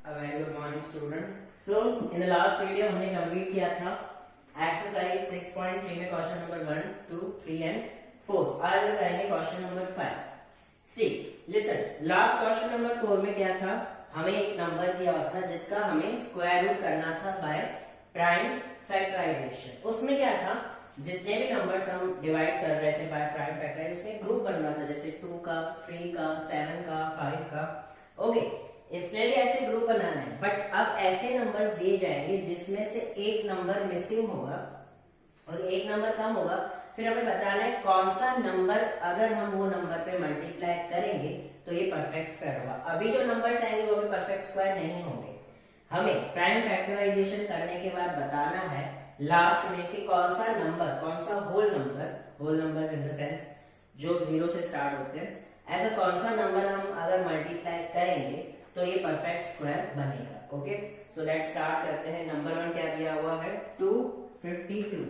A very good morning students. So in the last video हमने complete किया था exercise 6.3 में क्वेश्चन नंबर 1, 2, 3 एंड 4. आज हम करेंगे क्वेश्चन नंबर 5. सी लिसन, लास्ट क्वेश्चन नंबर 4 में क्या था, हमें एक नंबर दिया हुआ था जिसका हमें स्क्वायर रूट करना था बाय प्राइम फैक्टराइजेशन. उसमें क्या था, जितने भी नंबर्स हम डिवाइड कर रहे थे बाय प्राइम फैक्टराइजेशन उसमें ग्रुप बन रहा था, जैसे 2 का, 3 का, 7 का, 5 का. ओके, इसमें भी ऐसे ग्रुप बनाना है. बट अब ऐसे नंबर्स दिए जाएंगे जिसमें से एक नंबर मिसिंग होगा और एक नंबर कम होगा. फिर हमें बताना है कौन सा नंबर अगर हम वो नंबर पे मल्टीप्लाई करेंगे तो ये परफेक्ट स्क्वायर होगा. अभी जो नंबर्स आएंगे वो भी परफेक्ट स्क्वायर नहीं होंगे. हमें प्राइम फैक्टराइजेशन करने के बाद बताना है लास्ट में कि कौन सा नंबर, कौन सा whole numbers in the sense जो 0 से स्टार्ट होते हैं, ऐसा कौन सा नंबर हम अगर मल्टीप्लाई करेंगे तो ये परफेक्ट स्क्वायर बनेगा. ओके, सो लेट्स स्टार्ट करते हैं. नंबर 1 क्या दिया हुआ है, 252.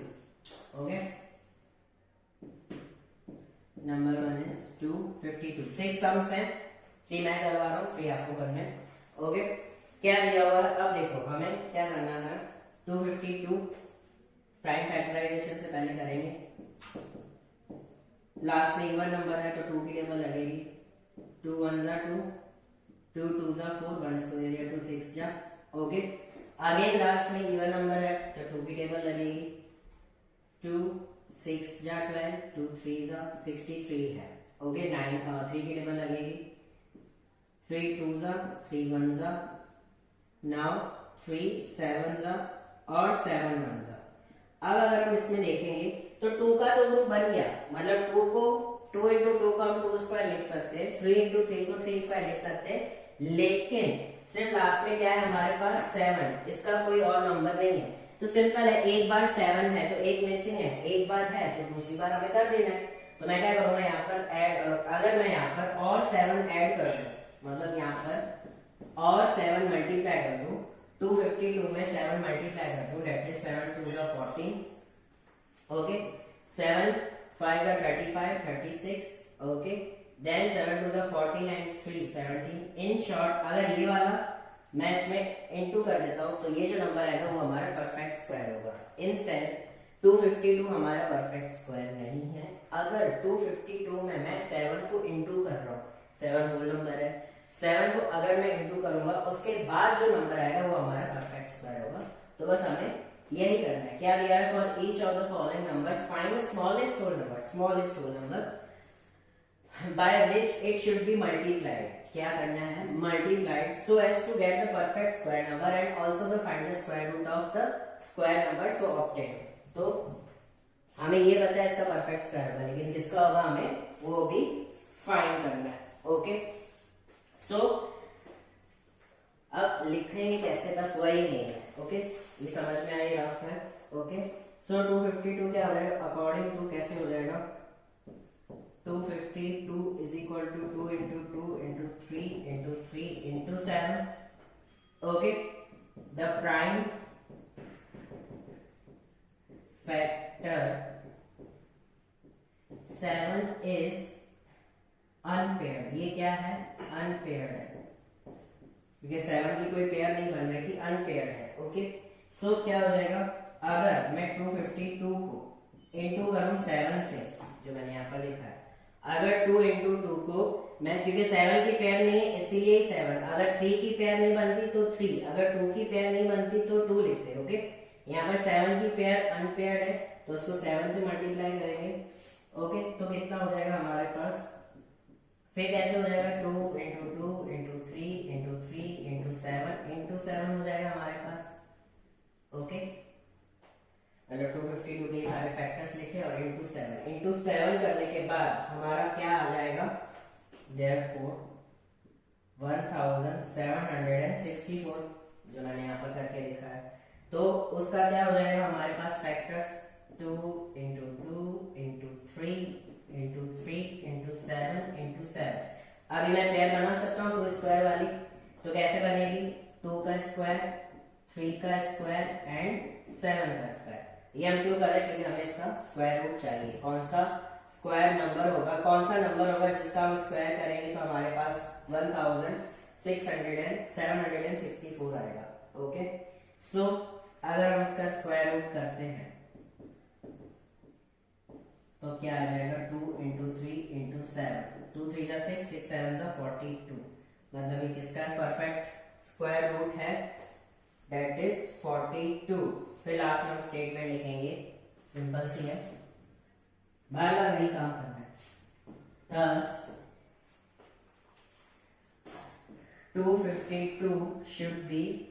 Okay, number 1 is 252. 6 सम्स हैं, 3 मैं करवा रहा हूँ, 3 आपको करने हैं. ओके, क्या दिया हुआ है, अब देखो हमें क्या करना है. 252 प्राइम फैक्टराइजेशन से पहले करेंगे. लास्ट में इवन नंबर है तो 2 की टेबल लगेगी. 2 1 जा 2, 2 2 जा 4, 1 स्क्वायर एरिया 2 6 जा. ओके, आगे लास्ट में इवन नंबर है तो 2 की टेबल लगेगी. 2 6 जा 12, 2 3 जा 63 है. ओके, 3 की टेबल लगेगी. 3 2 जा 3 1 जा, नाउ 3 7 जा और 7 1 जा. अब अगर हम इसमें देखेंगे तो 2 का तो ग्रुप बन गया, मतलब 2 को 2 into 2 का हम 2 स्क्वायर लिख सकते हैं, 3 into 3 को 3 स्क्वायर लिख सकते हैं. लेकिन सिर्फ लास्ट में क्या है हमारे पास 7, इसका कोई और नंबर नहीं है. तो सिंपल है, एक बार 7 है तो एक मिसिंग है, एक बार है तो दूसरी बार हमें कर देना है. तो मैं क्या करूंगा यहाँ पर ऐड, अगर मैं यहाँ पर और 7 ऐड कर दूं, मतलब यहाँ पर और 7 मल्टीप्लाई कर दूं, 252 में 7 मल्टीप्लाई कर दूं, दैट इज 7 2 जा 14. ओके, 7 5 जा 35 36. ओके, देन 7 2 जा 14 एंड 3 17. इन शॉर्ट अगर ये वाला मैं इसमें इनटू कर देता हूं तो ये जो नंबर आएगा वो हमारा परफेक्ट स्क्वायर होगा. इन सेंस 252 हमारा परफेक्ट स्क्वायर नहीं है. अगर 252 में मैं 7 को इनटू कर रहा हूं, 7 होल नंबर है, 7 को अगर मैं इनटू करूंगा उसके बाद जो नंबर आएगा वो हमारा परफेक्ट स्क्वायर होगा. तो बस हमें यही करना है. क्या दिया है, for each of the following numbers find the smallest whole number by which it should be multiplied. क्या करना है, multiplied so as to get the perfect square number and also the find the square root of the square number so obtain. तो हमें ये पता है इसका perfect square होगा, लेकिन किसका होगा हमें वो भी फाइंड करना है. ओके, सो अब लिखेंगे कैसे, बस वही नहीं है. ओके, ये समझ में आई रफ है. ओके, सो 252 क्या हो जाएगा, अकॉर्डिंग टू कैसे हो जाएगा, 252 is equal to 2 into 2 into 3 into 3 into 7. Okay, the prime factor 7 is unpaired. ये क्या है, unpaired है, क्योंकि 7 की कोई पेयर नहीं बन रही थी, unpaired है. ओके, सो क्या हो जाएगा, अगर मैं 252 को इंटू करूं 7 से, जो मैंने यहाँ पर लिखा है, अगर 2 into 2 को मैं, क्योंकि 7 की पेयर नहीं है इसीलिए 7, अगर 3 की पेयर नहीं बनती तो 3, अगर 2 की पेयर नहीं बनती तो 2 लिखते. ओके, यहाँ पर 7 की पेयर अनपेयर्ड है तो उसको 7 से मल्टीप्लाई करेंगे. ओके, तो कितना हो जाएगा हमारे पास, फिर कैसे हो जाएगा, 2 into 2 into 3 into 3 into 7 into 7 हो जाएगा हमारे पास. ओके, मतलब 252 के सारे फैक्टर्स लिखे और into 7 करने के बाद हमारा क्या आ जाएगा, therefore 1764, जो मैंने यहाँ पर करके लिखा है. तो उसका क्या हो जाएगा हमारे पास factors, 2 into 2 into 3 into 3 into 7 into 7. अभी मैं पेयर बना सकता हूँ 2 स्क्वायर वाली, तो कैसे बनेगी, 2 का स्क्वायर, 3 का स्क्वायर एंड 7 का स्क्वायर. ये हम क्यों कर रहे हैं, क्योंकि हमें इसका स्क्वायर रूट चाहिए. कौन सा स्क्वायर नंबर होगा, कौन सा नंबर होगा जिसका हम स्क्वायर करेंगे तो हमारे पास 764 आएगा। ओके, सो अगर हम इसका स्क्वायर रूट करते हैं तो क्या आ जाएगा 2 इंटू 3 इंटू 7, 2 3 जा 6, 6 7 जा 42, मतलब ये किसका परफेक्ट स्क्वायर रूट है, दैट इज 42। फिर लास्ट में हम स्टेटमेंट लिखेंगे, सिंपल सी है, बार बार वही काम करना है। thus 252 should be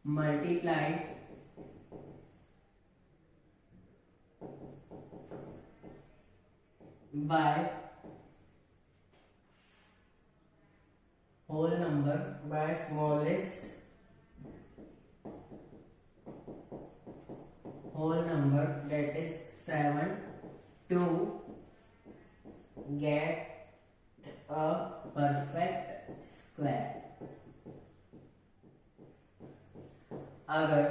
multiplied by whole number by smallest whole number, that is 7, to get a perfect square। अगर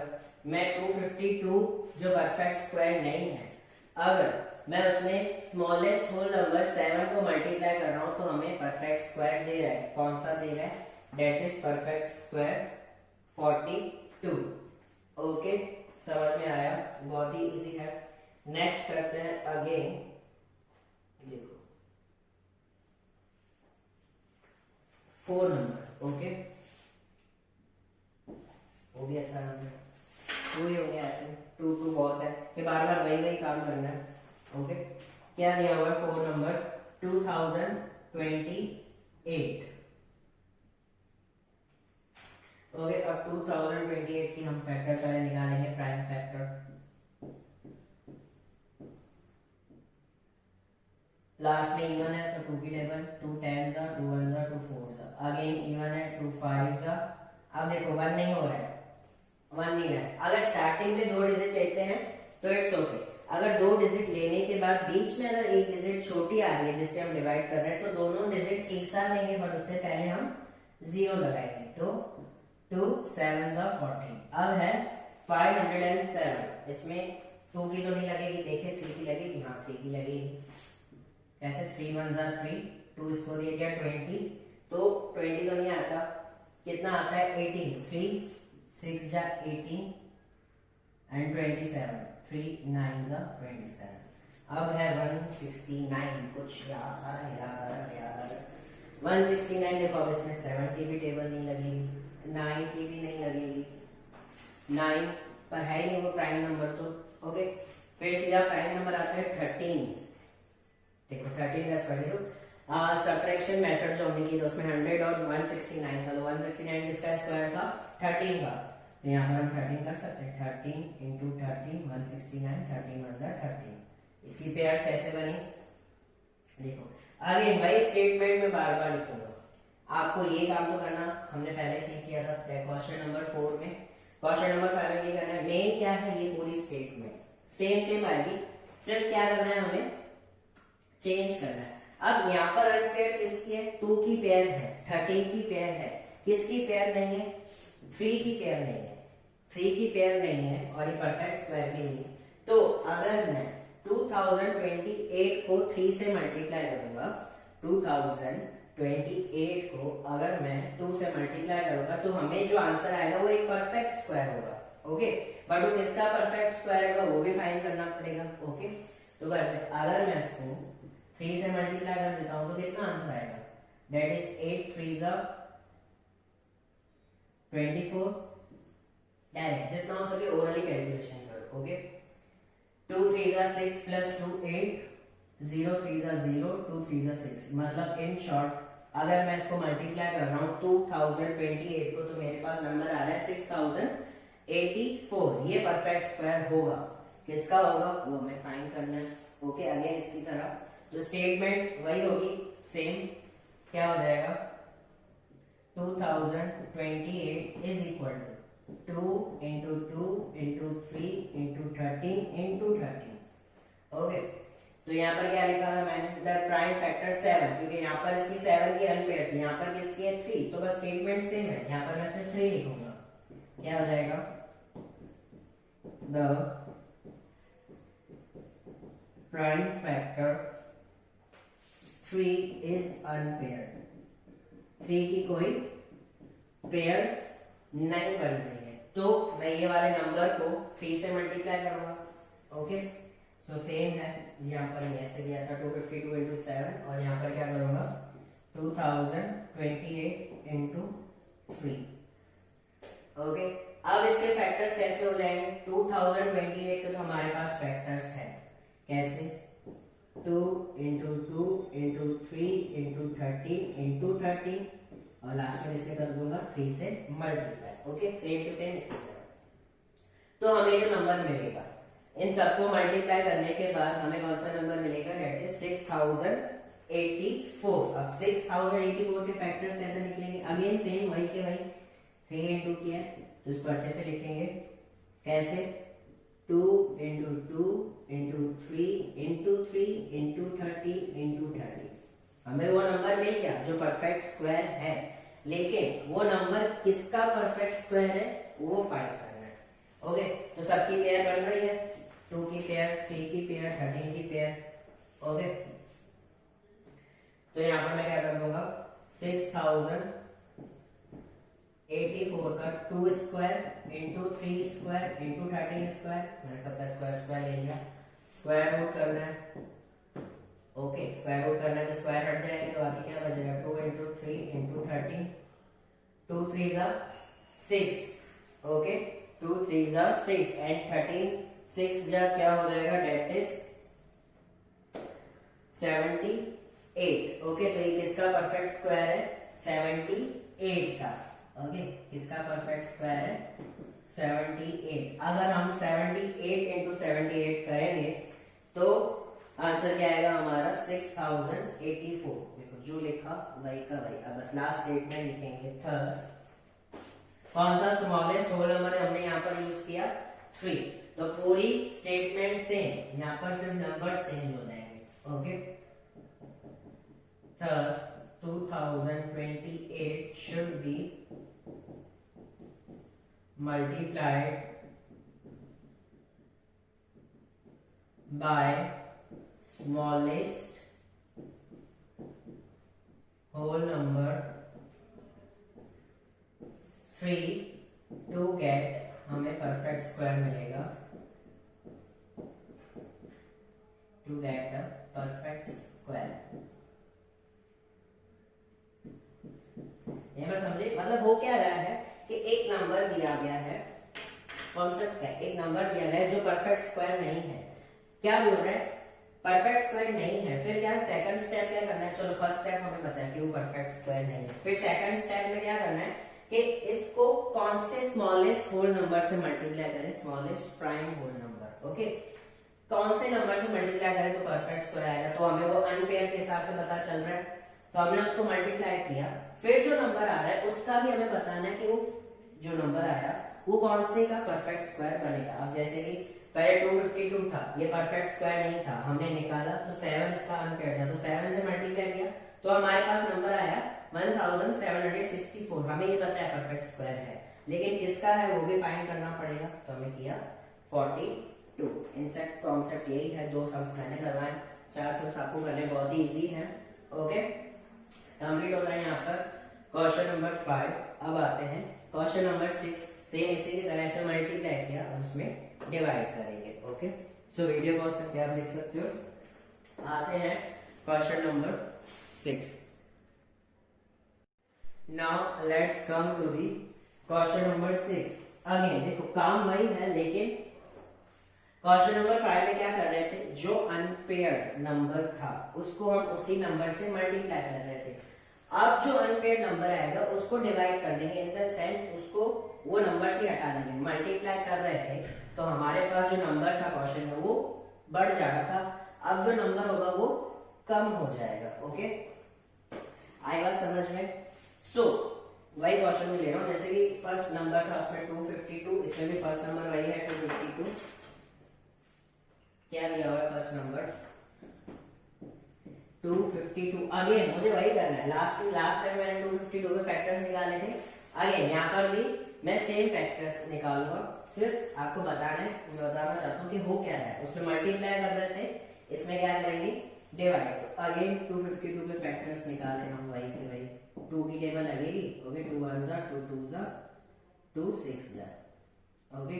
मैं 252 जो परफेक्ट स्क्वायर नहीं है, अगर मैं उसमें स्मॉलेस्ट होल नंबर 7 को मल्टीप्लाई कर रहा हूं तो हमें परफेक्ट स्क्वायर दे रहा है। कौन सा दे रहा है, that is perfect square 42। Okay, समझ में आया, बहुत ही इजी है। नेक्स्ट करते हैं अगेन, देखो 4 नंबर। ओके, वो भी अच्छा नंबर है, 2 ही होंगे ऐसे, 2 2 बहुत है कि बार बार वही वही काम करना है। ओके, क्या दिया हुआ है 4 नंबर 2028। ओके, अब 2028 की हम फैक्टर पहले निकालेंगे, प्राइम फैक्टर। लास्ट में इवन है तो 2 की टेबल, 2 10 जा, 2 1 जा, 2 4 जा, अगेन इवन है 2 5 जा। अब देखो 1 नहीं हो रहा है, 1 नहीं है। अगर स्टार्टिंग में 2 डिजिट लेते हैं तो इट्स ओके, अगर 2 डिजिट लेने के बाद बीच में अगर एक डिजिट छोटी आ रही है जिससे हम डिवाइड कर रहे हैं तो दोनों डिजिट एक साथ लेंगे, बट उससे पहले हम 0 लगाएंगे। तो 2 7 जा 14। अब है 507, इसमें 2 की तो नहीं लगेगी, देखिए 3 की लगेगी, हाँ 3 की लगेगी। कैसे, 3 1 जा 3, 2 इसको दे दिया 20, तो 20 तो नहीं आता, कितना आता है 18, 3 6 जा 18 एंड 27, 3 9 जा 27। अब है 169, कुछ याद आ रहा है 169। देखो अब इसमें 7 की भी टेबल नहीं लगेगी, 9 की भी नहीं लगेगी, 9 पर है ही नहीं वो प्राइम नंबर तो। ओके, फिर सीधा प्राइम नंबर आता है 13। देखो 13 का स्क्वायर देखो, सब्ट्रैक्शन मेथड जो हमने की थी उसमें 100 और 169 था, तो 169 किसका स्क्वायर था, 13 का, तो यहाँ पर हम 13 कर सकते हैं, 13 इंटू 13 169, 13 1 जा 13। इसकी पेयर्स कैसे बनी, देखो आगे भाई स्टेटमेंट में बार बार लिखूंगा, आपको ये काम तो करना हमने पहले सीख लिया था क्वेश्चन नंबर 4 में। क्वेश्चन नंबर 5 में ये करना है, मेन क्या है, ये पूरी स्टेटमेंट सेम आएगी, सिर्फ क्या करना है हमें चेंज करना है। अब यहाँ पर अनपेयर किसकी है, 2 की पेयर है, 13 की पेयर है, किसकी पेयर नहीं है, 3 की पेयर नहीं है, 3 की पेयर नहीं है और ये परफेक्ट स्क्वायर भी नहीं है। तो अगर मैं 2028 को 3 से मल्टीप्लाई करूंगा, 2028 को अगर मैं 2 से मल्टीप्लाई करूंगा तो हमें जो आंसर आएगा वो एक परफेक्ट स्क्वायर होगा। ओके, बट वो किसका परफेक्ट स्क्वायर होगा वो भी फाइंड करना पड़ेगा। ओके, तो अगर मैं इसको 3 से मल्टीप्लाई कर देता हूं तो कितना आंसर आएगा, दैट इज 8 3 जा 24। डायरेक्ट जितना हो सके ओरली कैलकुलेशन करो। ओके, 2 3 जा 6 प्लस 2 8, 0 3 जा 0, 2 3 जा 6, मतलब इन शॉर्ट अगर मैं इसको मल्टीप्लाई कर रहा हूं 2028 को तो मेरे पास नंबर आ रहा है 6084। ये परफेक्ट स्क्वायर होगा, किसका होगा वो हमें फाइंड करना है। ओके, अगेन इसकी तरह तो स्टेटमेंट वही होगी सेम, क्या हो जाएगा 2028 is equal to 2 into 2 into 3 into 13 into 13। Okay, तो यहाँ पर क्या लिखा था मैंने, द प्राइम फैक्टर 7, क्योंकि यहाँ पर इसकी 7 की अनपेयर थी, यहाँ पर किसकी है 3, तो बस स्टेटमेंट सेम है, यहाँ पर मैं सिर्फ 3 लिखूंगा। क्या हो जाएगा, the prime factor 3 is unpaired, 3 की कोई पेयर नहीं बन रही है, तो मैं ये वाले नंबर को 3 से मल्टीप्लाई करूंगा। ओके, सो सेम है, यहाँ पर ऐसे दिया था 252 इंटू 7 और यहाँ पर क्या करूंगा 2028 इंटू 3। ओके, अब इसके फैक्टर्स कैसे हो जाएंगे, 2028 तो हमारे पास फैक्टर्स है, कैसे 2 इंटू 2 इंटू 3 इंटू 30 इंटू 30 और लास्ट में इसके कर दूंगा 3 से multiply. Okay, same to same इसी तरह। तो हमें जो नंबर मिलेगा इन सबको मल्टीप्लाई करने के बाद हमें कौन सा नंबर मिलेगा, दैट इज 6084। अब 6084 के फैक्टर्स कैसे निकलेंगे, अगेन सेम वही के वही, 3 इंटू किया तो इसको अच्छे से लिखेंगे, कैसे 2 into 2 into 3 into 3 into 30 into 30। हमें वो नंबर मिल गया जो परफेक्ट स्क्वायर है, लेकिन वो नंबर किसका परफेक्ट स्क्वायर है वो फाइंड करना है। ओके, तो सबकी पेयर बन रही है, 2 की पेयर, 3 की पेयर, 13 की पेयर। ओके, तो यहाँ पर मैं क्या कर दूंगा 6084 का 2 square into 3 square into 13 square, मैंने सबका स्क्वायर स्क्वायर ले लिया, स्क्वायर रूट करना है। ओके, स्क्वायर रूट करना है तो स्क्वायर हट जाएंगे तो बाकी क्या बचेगा 2 इंटू 3 इंटू 13, 2 3 जा 6। ओके, 2 3 जा 6 एंड 13 6 जा क्या हो जाएगा, डेट इज 78। ओके, तो ये किसका परफेक्ट स्क्वायर है, 78 का। ओके, किसका परफेक्ट स्क्वायर है 78। अगर हम 78 इंटू 78 करेंगे तो आंसर क्या आएगा हमारा 6084। देखो जो लिखा वही का वही, अब बस लास्ट स्टेटमेंट लिखेंगे, थर्स कौन सा स्मॉलेस्ट होल नंबर हमने यहाँ पर यूज किया 3, तो पूरी स्टेटमेंट सेम, यहाँ पर सिर्फ नंबर्स चेंज हो जाएंगे। Okay, thus 2028 should be multiplied by smallest whole number 3 to get हमें परफेक्ट स्क्वायर मिलेगा, to get the perfect square। ये मैं समझे, मतलब हो क्या रहा है कि एक नंबर दिया गया है, कॉन्सेप्ट क्या, एक नंबर दिया है जो परफेक्ट स्क्वायर नहीं है, क्या बोल रहा है परफेक्ट स्क्वायर नहीं है, फिर क्या सेकंड स्टेप क्या करना है, चलो फर्स्ट स्टेप हमें पता है कि वो परफेक्ट स्क्वायर नहीं है, फिर सेकंड स्टेप में क्या करना है कि इसको कौन से स्मॉलेस्ट होल नंबर से मल्टीप्लाई करें, smallest prime whole number. Okay, कौन से नंबर से मल्टीप्लाई करें तो परफेक्ट स्क्वायर आएगा, तो हमें वो अनपेयर के हिसाब से पता चल रहा है, तो हमने उसको मल्टीप्लाई किया, फिर जो नंबर आ रहा है उसका भी हमें बताना है कि वो जो नंबर आया वो कौन से का परफेक्ट स्क्वायर बनेगा। अब जैसे कि पहले 252 था, ये परफेक्ट स्क्वायर नहीं था, हमने निकाला तो 7 इसका अनपेयर था, तो 7 से मल्टीप्लाई किया तो हमारे पास नंबर आया 1764। हमें ये पता है परफेक्ट स्क्वायर है, लेकिन किसका है वो भी फाइंड करना पड़ेगा, तो हमें किया 42। इनसेक्ट कॉन्सेप्ट यही है, 2 सम्स मैंने करवाए, 4 सम्स आपको करने बहुत ही इजी है। ओके, कंप्लीट हो रहा है यहाँ पर क्वेश्चन नंबर 5। अब आते हैं क्वेश्चन नंबर 6, सेम इसी की तरह से मल्टीप्लाई किया और उसमें डिवाइड करेंगे। ओके, सो वीडियो पॉज करके आप लिख सकते हो। आते हैं question number 6। Now let's come to the question number 6। Again देखो काम वही है, लेकिन क्वेश्चन नंबर 5 में क्या कर रहे थे, जो अनपेयर्ड नंबर था उसको हम उसी नंबर से मल्टीप्लाई कर रहे थे। अब जो अनपेयर्ड नंबर आएगा उसको डिवाइड कर देंगे, इन द सेंस उसको वो नंबर से हटा देंगे। मल्टीप्लाई कर रहे थे तो हमारे पास जो नंबर था क्वेश्चन में वो बढ़ जा रहा था, अब जो नंबर होगा वो कम हो जाएगा। ओके, आएगा समझ में। सो वही क्वेश्चन में ले रहा हूं, जैसे कि फर्स्ट नंबर था उसमें 252, इसमें भी फर्स्ट नंबर वही है 252। क्या दिया हुआ है फर्स्ट नंबर 252। अगेन मुझे वही करना है, लास्ट टाइम मैंने 252 के फैक्टर्स निकाले थे, अगेन यहाँ पर भी मैं सेम फैक्टर्स निकालूंगा, सिर्फ आपको बताना है, मैं बताना चाहता हूँ कि हो क्या है। उसमें मल्टीप्लाई कर रहे थे, इसमें क्या करेंगे डिवाइड, तो अगेन 252 के फैक्टर्स निकाले हम वही के वही, 2 की टेबल लगेगी, ओके 2 1 जा 2 2 जा 2 6 जा, ओके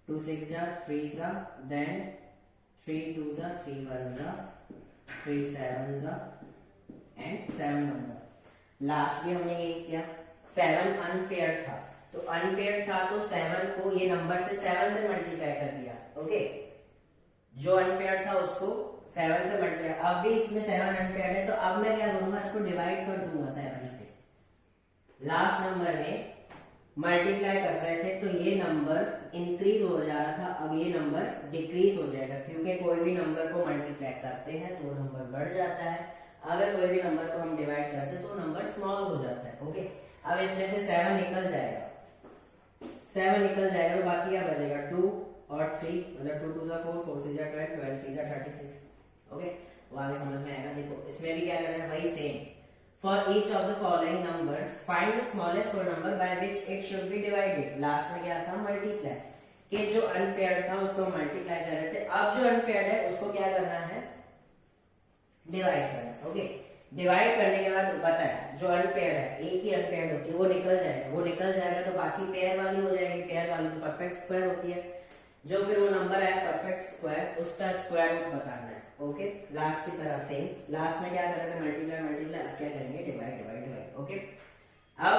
2 6 जा 3 जा, देन 3 2 जा 3 1 जा 3 7 जा एंड 7 1 जा। लास्ट भी हमने यही किया, 7 अनपेयर्ड था, तो अनपेयर्ड था तो 7 को ये नंबर से 7 से मल्टीप्लाई कर दिया, ओके जो अनपेयर्ड था उसको 7 से मल्टीप्लाई, अब भी इसमें 7 अनपेयर्ड है, तो अब मैं क्या करूंगा, इसको डिवाइड कर दूंगा 7 से। लास्ट नंबर में मल्टीप्लाई कर रहे थे तो ये नंबर इंक्रीज हो जा रहा था, अब ये नंबर डिक्रीज हो जाएगा, क्योंकि कोई भी नंबर को मल्टीप्लाई करते हैं तो नंबर बढ़ जाता है, अगर कोई भी नंबर को हम डिवाइड करते हैं तो नंबर स्मॉल हो जाता है, ओके। अब इसमें से 7 निकल जाएगा, 7 निकल जाएगा तो बाकी क्या बचेगा 2 और 3, मतलब 2 2 जा 4 4 3 जा 12 12 3 जा 36, ओके वो आगे समझ में आएगा। देखो इसमें भी क्या करना है, वही same, for each of the following numbers find the smallest whole number by which it should be divided. Last में क्या था, मल्टीप्लाई, कि जो अनपेयर्ड था उसको मल्टीप्लाई कर रहे थे, अब जो अनपेयर्ड है उसको क्या करना है, डिवाइड करना, ओके डिवाइड करने के बाद बताया जो अनपेयर्ड है, एक ही अनपेयर्ड होती है वो निकल जाएगा, वो निकल जाएगा तो बाकी पेयर वाली हो जाएगी, पेयर वाली तो परफेक्ट स्क्वायर होती है, जो फिर वो नंबर है परफेक्ट स्क्वायर उसका स्क्वायर रूट बताना है, ओके लास्ट की तरह सेम, लास्ट में क्या करेंगे मल्टीप्लाई मल्टीप्लाई, अब क्या करेंगे डिवाइड डिवाइड डिवाइड, ओके। अब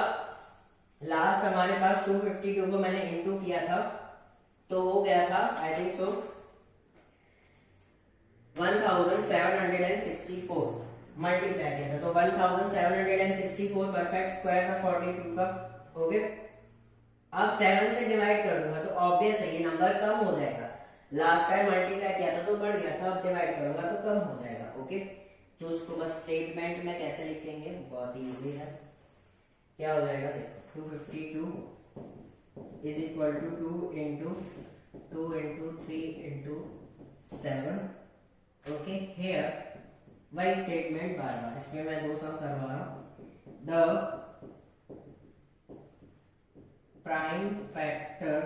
लास्ट हमारे पास 252 को मैंने इनटू किया था तो वो गया था आई थिंक सो 1764, मल्टीप्लाई किया था तो 1764 परफेक्ट स्क्वायर था 42 का, ओके। अब 7 से डिवाइड कर दूंगा तो ऑब्वियस है ये नंबर कम हो जाएगा, लास्ट टाइम मल्टीप्लाई किया था तो बढ़ गया था, अब डिवाइड करूंगा तो कम हो जाएगा, ओके। तो उसको बस स्टेटमेंट में कैसे लिखेंगे, बहुत ही इजी है, क्या हो जाएगा देखो 252 is equal to 2 into 2 into 3 into 7, okay here वही स्टेटमेंट बार बार, इसमें मैं दो सम करवा रहा हूं, the prime factor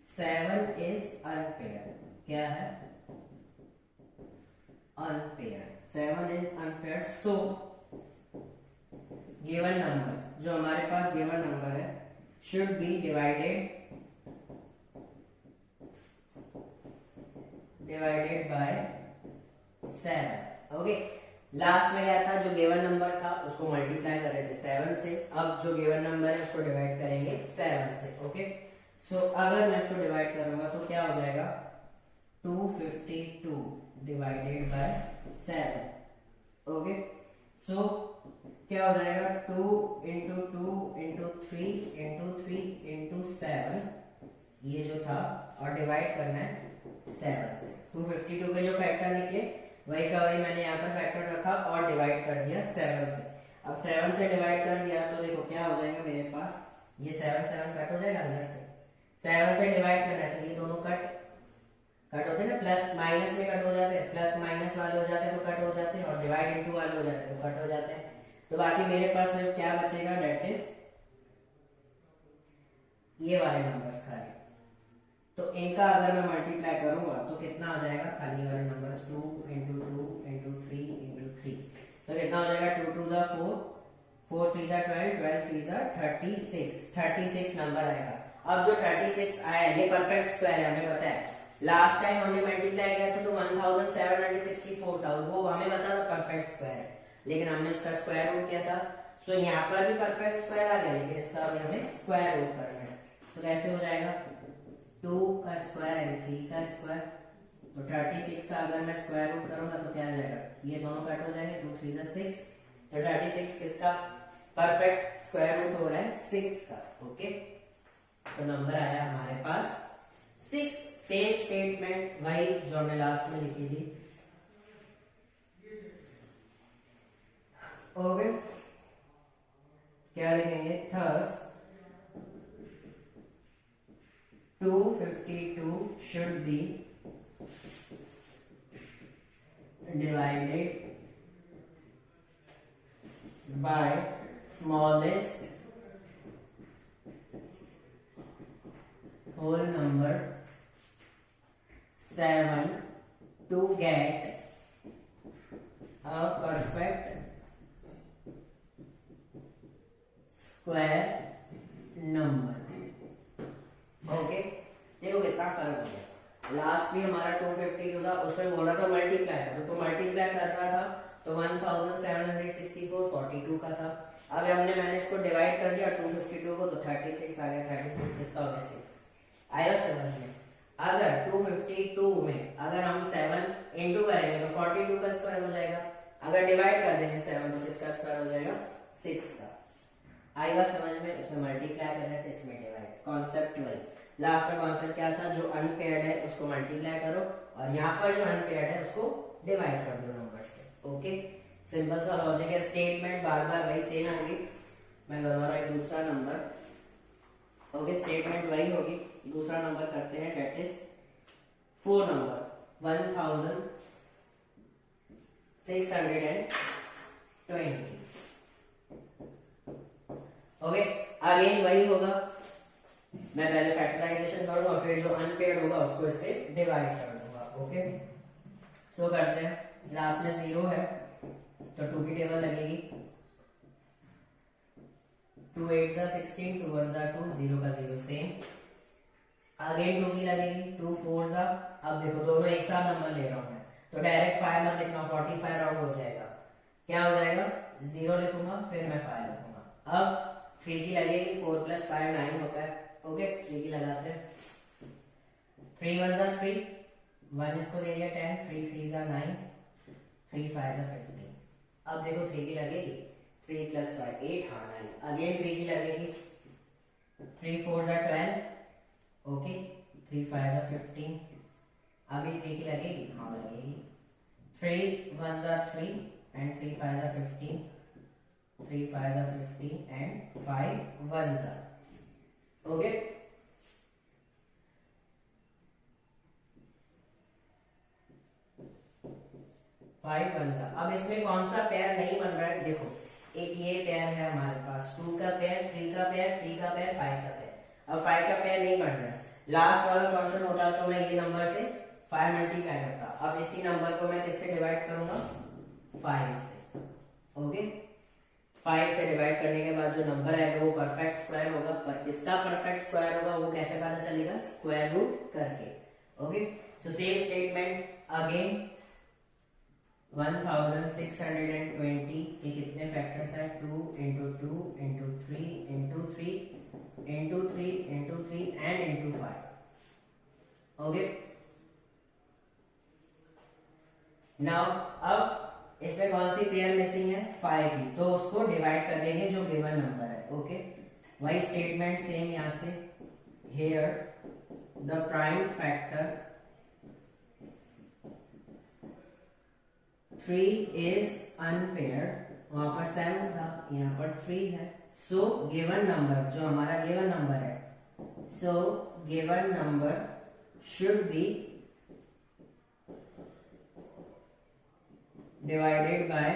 7 is unpaired, क्या है unpaired, 7 is unpaired, so given number जो हमारे पास गिवन नंबर है should be divided by 7, okay. Last में क्या था, जो गिवन नंबर था उसको मल्टीप्लाई कर रहे थे 7 से, अब जो गिवन नंबर है उसको डिवाइड करेंगे 7 से, ओके। सो अगर मैं इसको डिवाइड करूंगा तो क्या हो जाएगा 252 डिवाइडेड बाय 7, ओके। सो क्या हो जाएगा 2 इंटू 2 इंटू 3 इंटू 3 इंटू 7, ये जो था और डिवाइड करना है 7 से, 252 के जो फैक्टर निकले वही का वही मैंने यहाँ पर फैक्टर रखा और डिवाइड कर दिया 7 से। अब 7 से डिवाइड कर दिया तो देखो क्या हो जाएगा मेरे पास, ये 7 7 कट हो जाएगा अंदर से, 7 से डिवाइड करना है तो ये दोनों कट होते हैं ना, प्लस माइनस में कट हो जाते हैं, प्लस माइनस वाले हो जाते हैं तो कट हो जाते हैं, और डिवाइड इनटू वाले हो जाते हैं तो कट हो जाते हैं, तो बाकी मेरे पास सिर्फ क्या बचेगा, डेट इज ये वाले नंबर्स खाली। तो इनका अगर मैं मल्टीप्लाई करूंगा तो कितना आ जाएगा, खाली वाले नंबर्स 2 इंटू 2 इंटू 3 इंटू 3, तो कितना हो जाएगा 2 2 जा 4 4 3 जा 12 12 3 जा 36 नंबर आएगा। अब जो 36 आया ये परफेक्ट स्क्वायर है, हमें पता है लास्ट टाइम हमने मल्टीप्लाई किया था तो 1764 था, वो हमें पता था परफेक्ट स्क्वायर है, लेकिन हमने उसका स्क्वायर रूट किया था, सो यहाँ पर भी परफेक्ट स्क्वायर आ गया, लेकिन इसका भी हमें स्क्वायर रूट करना है, तो कैसे हो जाएगा 2 का स्क्वायर एंड 3 का स्क्वायर, तो 36 का अगर मैं स्क्वायर रूट करूंगा तो क्या आ जाएगा, ये दोनों कट हो जाएंगे, 2 3 जा 6, तो 36 किसका परफेक्ट स्क्वायर रूट हो रहा है 6 का, ओके। तो नंबर आया हमारे पास 6, सेम स्टेटमेंट वही जो हमने लास्ट में लिखी थी, ओके। क्या लिखेंगे, thus 252 should be divided by smallest whole number 7 to get a perfect square number. Okay, देखो कितना फर्क हो गया। लास्ट भी हमारा 252 था, उसमें बोला था मल्टीप्लाई करो, तो मल्टीप्लाई कर रहा था तो 1764 42 का था। अब मैंने इसको डिवाइड कर दिया 252 को, तो 36 आ गया, 36 इसका हो गया 6। आएगा समझ में? अगर 252 में अगर हम 7 इंटू करेंगे तो 42 का स्क्वायर हो जाएगा, अगर डिवाइड कर देंगे 7 तो किसका स्क्वायर हो जाएगा? 6 का। आएगा समझ में? इसमें मल्टीप्लाई कर रहे थे, इसमें डिवाइड। कॉन्सेप्ट वही, लास्ट का कॉन्सेप्ट क्या था? जो अनपेयर्ड है उसको मल्टीप्लाई करो और यहाँ पर जो अनपेयर्ड है उसको डिवाइड कर दो नंबर से। ओके, सिंपल सा लॉजिक है। स्टेटमेंट बार बार वही सेम होगी, मैं बता रहा हूँ दूसरा नंबर। ओके, स्टेटमेंट वही होगी, दूसरा नंबर करते हैं, that is 4 number 1620। Okay, again वही होगा, मैं पहले फैक्टराइजेशन करूंगा, फिर जो अनपेयर्ड होगा उसको इससे डिवाइड कर दूंगा। ओके, सो करते हैं। लास्ट में 0 है तो 2 की टेबल लगेगी, 2 8 जा 16, 2 1 जा 2, 0 का 0 सेम। अगेन 2 की लगेगी, 2 4 जा, अब देखो दोनों एक साथ नंबर ले रहा हूं मैं, तो डायरेक्ट 5 मत लिखना, 45 राउंड हो जाएगा। क्या हो जाएगा? 0 लिखूंगा, फिर मैं 5 लिखूंगा। अब 3 की लगेगी, 4 + 5 9 होता है। ओके, 3 की लगाते हैं, 3 1 जा 3, 1 इसको दे दिया 10, 3 3 जा 9, 3 5 जा 15। अब देखो 3 की लगेगी, 3 + 5 8, हाँ 9। अगेन 3 की लगेगी, 3 4 जा 12, ओके, 3 5 जा 15। अभी 3 की लगेगी, हाँ लगेगी, 3 1 जा 3 एंड 3 5 जा 15, 3 5 जा 15 एंड 5 1 जा। ओके, अब इसमें कौन सा पेयर नहीं बन रहा है? देखो, एक ये पेयर है हमारे पास, 2 का पेयर, 3 का पेयर, 3 का पेयर, 5 का पेयर। अब 5 का पेयर नहीं बन रहा है, लास्ट वाला क्वेश्चन होता तो मैं ये नंबर से 5 मल्टीप्लाई करता। अब इसी नंबर को मैं किससे डिवाइड करूंगा? 5 से। ओके, 5 से डिवाइड करने के बाद जो नंबर है वो परफेक्ट स्क्वायर होगा। पर किसका परफेक्ट स्क्वायर होगा वो कैसे पता चलेगा? स्क्वायर रूट करके। Okay, so same statement again, 1620 के कितने फैक्टर्स है? 2 × 2 × 3 × 3 × 3 × 3 एंड × 5। ओके, नाउ अब इसमें कौन सी पेयर मिसिंग है? 5 की, तो उसको डिवाइड कर देंगे जो गिवन नंबर है। ओके, वही स्टेटमेंट सेम यहां से, here the prime factor 3 is unpaired, वहां पर 7 था, यहाँ पर 3 है। सो गिवन नंबर, जो हमारा गिवन नंबर है, सो given number should be divided bye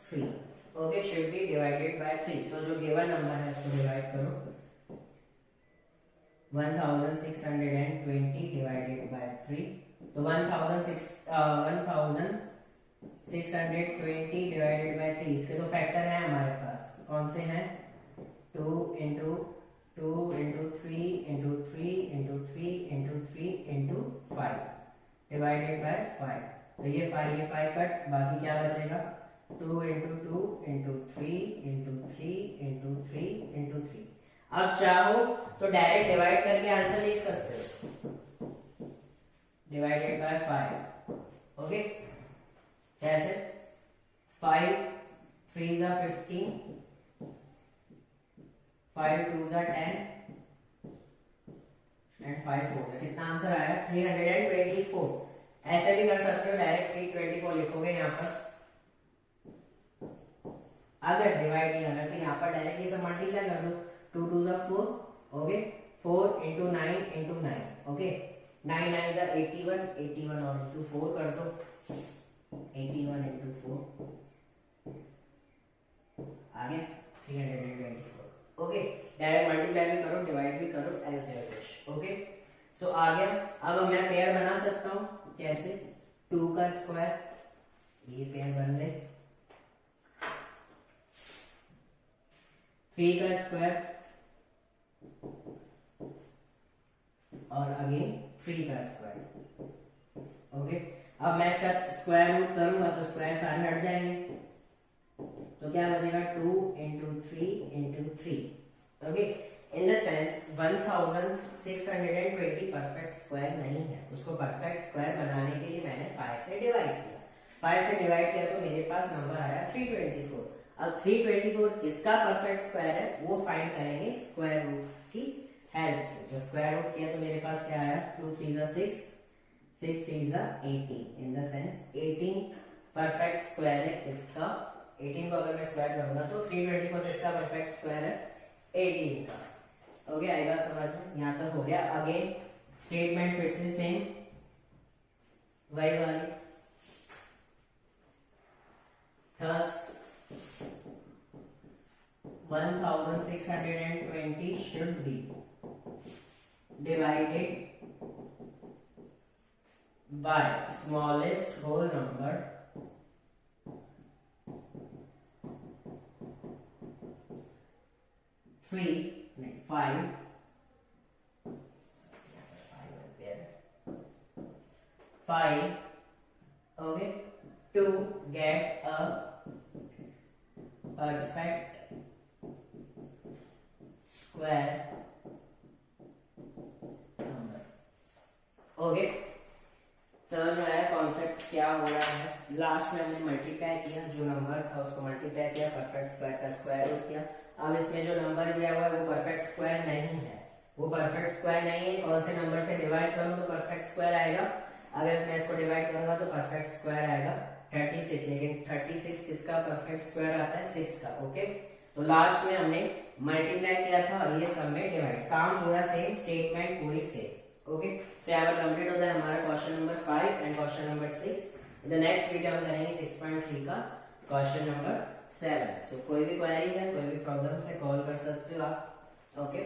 3। Okay, should be divided bye 3, तो जो गिवन नंबर है उसको डिवाइड करो, 1620 डिवाइडेड बाय 3, तो 1620 डिवाइडेड बाय 3, इसके तो फैक्टर है हमारे पास, कौन से हैं? 2 × 2 × 3 × 3 × 3 × 3 × 5 डिवाइडेड बाय 5, तो ये 5 कट, बाकी क्या बचेगा? 2 × 2 × 3 × 3 × 3 × 3। अब चाहो तो डायरेक्ट डिवाइड करके आंसर लिख सकते हो, डिवाइडेड बाय 5। ओके, कैसे? 5 3 जा 15, 5 2 जा 10 एंड 5 4, कितना आंसर आया? 324। ऐसे भी कर सकते हो, डायरेक्ट 324 लिखोगे यहाँ पर। अगर डिवाइड नहीं करना तो यहाँ पर डायरेक्ट ये सब मल्टीप्लाई कर दो, 2 2 जा 4, ओके, 4 × 9 × 9, ओके, 9 9 जा 81, 81 और × 4 कर दो, 81 × 4 आगे 324। ओके, डायरेक्ट मल्टीप्लाई भी करो, डिवाइड भी करो, एज योर विश। ओके, सो आ गया। अब मैं पेयर बना सकता हूँ, स्क्वायर, ये पेयर बन गए, 3 का स्क्वायर और अगेन 3 का स्क्वायर। ओके, अब मैं इसका स्क्वायर रूट करूंगा तो स्क्वायर सारे हट जाएंगे, तो क्या बचेगा 2 into 3 into 3। Okay, in the sense 1620 perfect square नहीं है, उसको परफेक्ट स्क्वायर बनाने के लिए मैंने 5 से डिवाइड किया। 5 से डिवाइड किया तो मेरे पास नंबर आया 324। अब 324 किसका परफेक्ट स्क्वायर है वो फाइंड करेंगे स्क्वायर रूट्स की हेल्प से। तो स्क्वायर रूट किया तो मेरे पास क्या आया, 2 3 6, 6 3 18। इन द सेंस 18 परफेक्ट स्क्वायर है किसका, 18 को अगर मैं स्क्वायर करूंगा तो 324 किसका परफेक्ट स्क्वायर है, 18 का। ओके, आएगा समझ में, यहाँ तक हो गया। अगेन स्टेटमेंट फिर से सेम वही वाली, thus 1620 should be divided by smallest whole number five okay, to get a perfect square number। Okay, समझ में आया कॉन्सेप्ट क्या हो रहा है। लास्ट में हमने मल्टीप्लाई किया, जो नंबर था उसको मल्टीप्लाई किया, परफेक्ट स्क्वायर का स्क्वायर रूट किया। अब इसमें जो नंबर दिया हुआ है वो परफेक्ट स्क्वायर नहीं है, वो परफेक्ट स्क्वायर नहीं है। कौन से नंबर से डिवाइड करूं तो परफेक्ट स्क्वायर आएगा, अगर इसमें इसको डिवाइड करूंगा तो परफेक्ट स्क्वायर आएगा 36। लेकिन 36 किसका परफेक्ट स्क्वायर आता है, 6 का। ओके, तो लास्ट में हमने मल्टीप्लाई किया था और ये सब में डिवाइड, काम पूरा सेम, स्टेटमेंट पूरी सेम। ओके, सो यहाँ पर कंप्लीट होता है हमारा question number 5 and question number 6। In the next video हम करेंगे 6.3 का क्वेश्चन नंबर 7। सो कोई भी क्वेरीज है, कोई भी प्रॉब्लम्स है, कॉल कर सकते हो आप। ओके,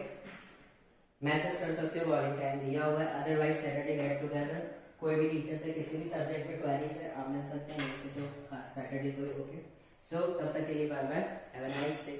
मैसेज कर सकते हो, कॉलिंग टाइम दिया हुआ है। अदरवाइज सैटरडे गेट टुगेदर, कोई भी टीचर से किसी भी सब्जेक्ट में क्वेरीज है आप मिल सकते हैं, जैसे तो सैटरडे को। ओके, सो तब तक के लिए bye bye, have a nice day.